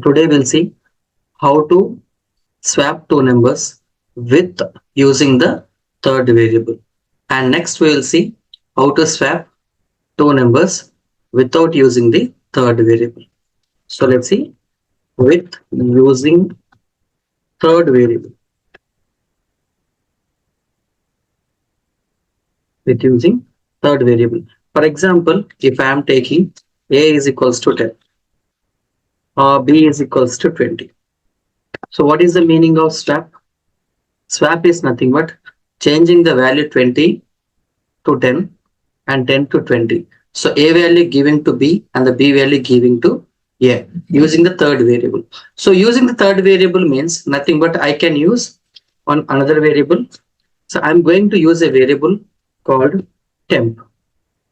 today we'll see how to swap two numbers with using the third variable. And next we will see how to swap two numbers without using the third variable. So let's see with using third variable. With using third variable. For example, if I am taking a is equals to 10 or b is equals to 20. So what is the meaning of swap? Swap is nothing but changing the value 20 to 10 and 10 to 20. So a value giving to b and the b value giving to a using the third variable. So using the third variable means nothing but I can use on another variable. So I'm going to use a variable called temp.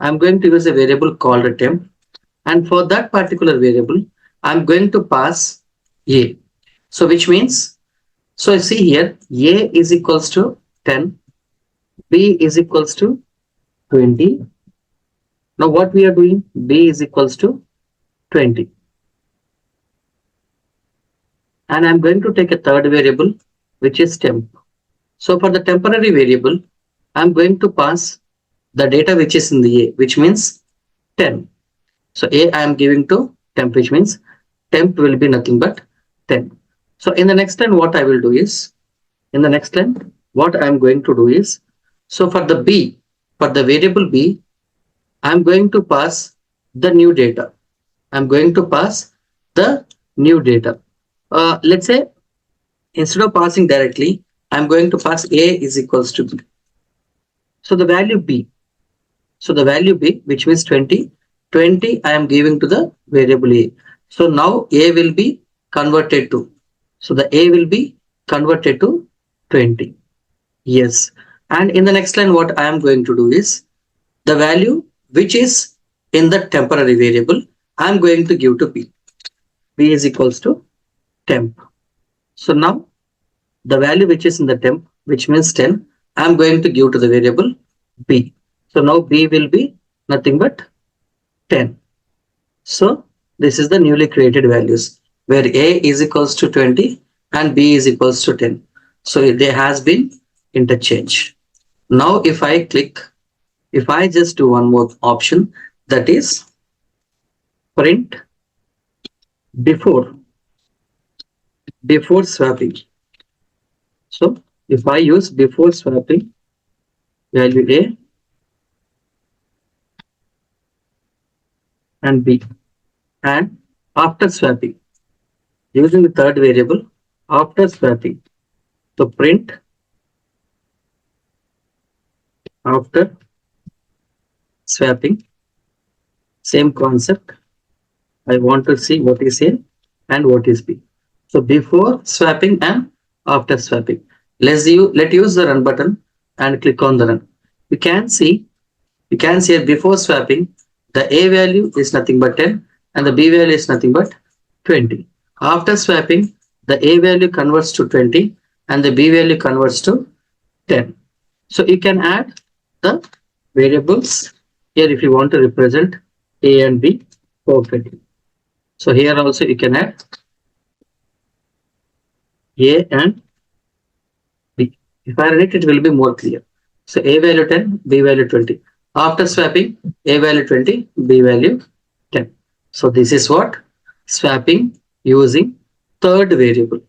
I'm going to use a variable called a temp, and for that particular variable I'm going to pass a. So which means, so see here, a is equals to 10, b is equals to 20. Now what we are doing, b is equals to 20, and I'm going to take a third variable which is temp. So for the temporary variable I'm going to pass the data which is in the a, which means 10. So a I am giving to temp, which means temp will be nothing but 10. So in the next line what I will do is, what I am going to do is, so for the b, for the variable b, I am going to pass the new data. I'm going to pass the new data. Let's say instead of passing directly, I'm going to pass a is equals to b. So the value b, which means 20 I am giving to the variable a. So now a will be converted to, so the a will be converted to 20. Yes. And in the next line what I am going to do is, the value which is in the temporary variable I am going to give to b. B is equals to temp. So now the value which is in the temp, which means 10, I am going to give to the variable b. So now b will be nothing but 10. So this is the newly created values where a is equals to 20 and b is equals to 10. So there has been interchange. Now if I just do one more option, that is print before swapping. So if I use before swapping value a and b, and after swapping using the third variable after swapping, so print after swapping, same concept. I want to see what is a and what is b. So before swapping and after swapping. Let use the run button and click on the run. You can see before swapping the a value is nothing but 10 and the b value is nothing but 20. After swapping, the a value converts to 20 and the b value converts to 10. So you can add the variables here if you want to represent a and b perfectly. So here also you can add a and b. If I write it will be more clear. So a value 10, b value 20. After swapping, a value 20, b value 10. So this is what swapping using third variable.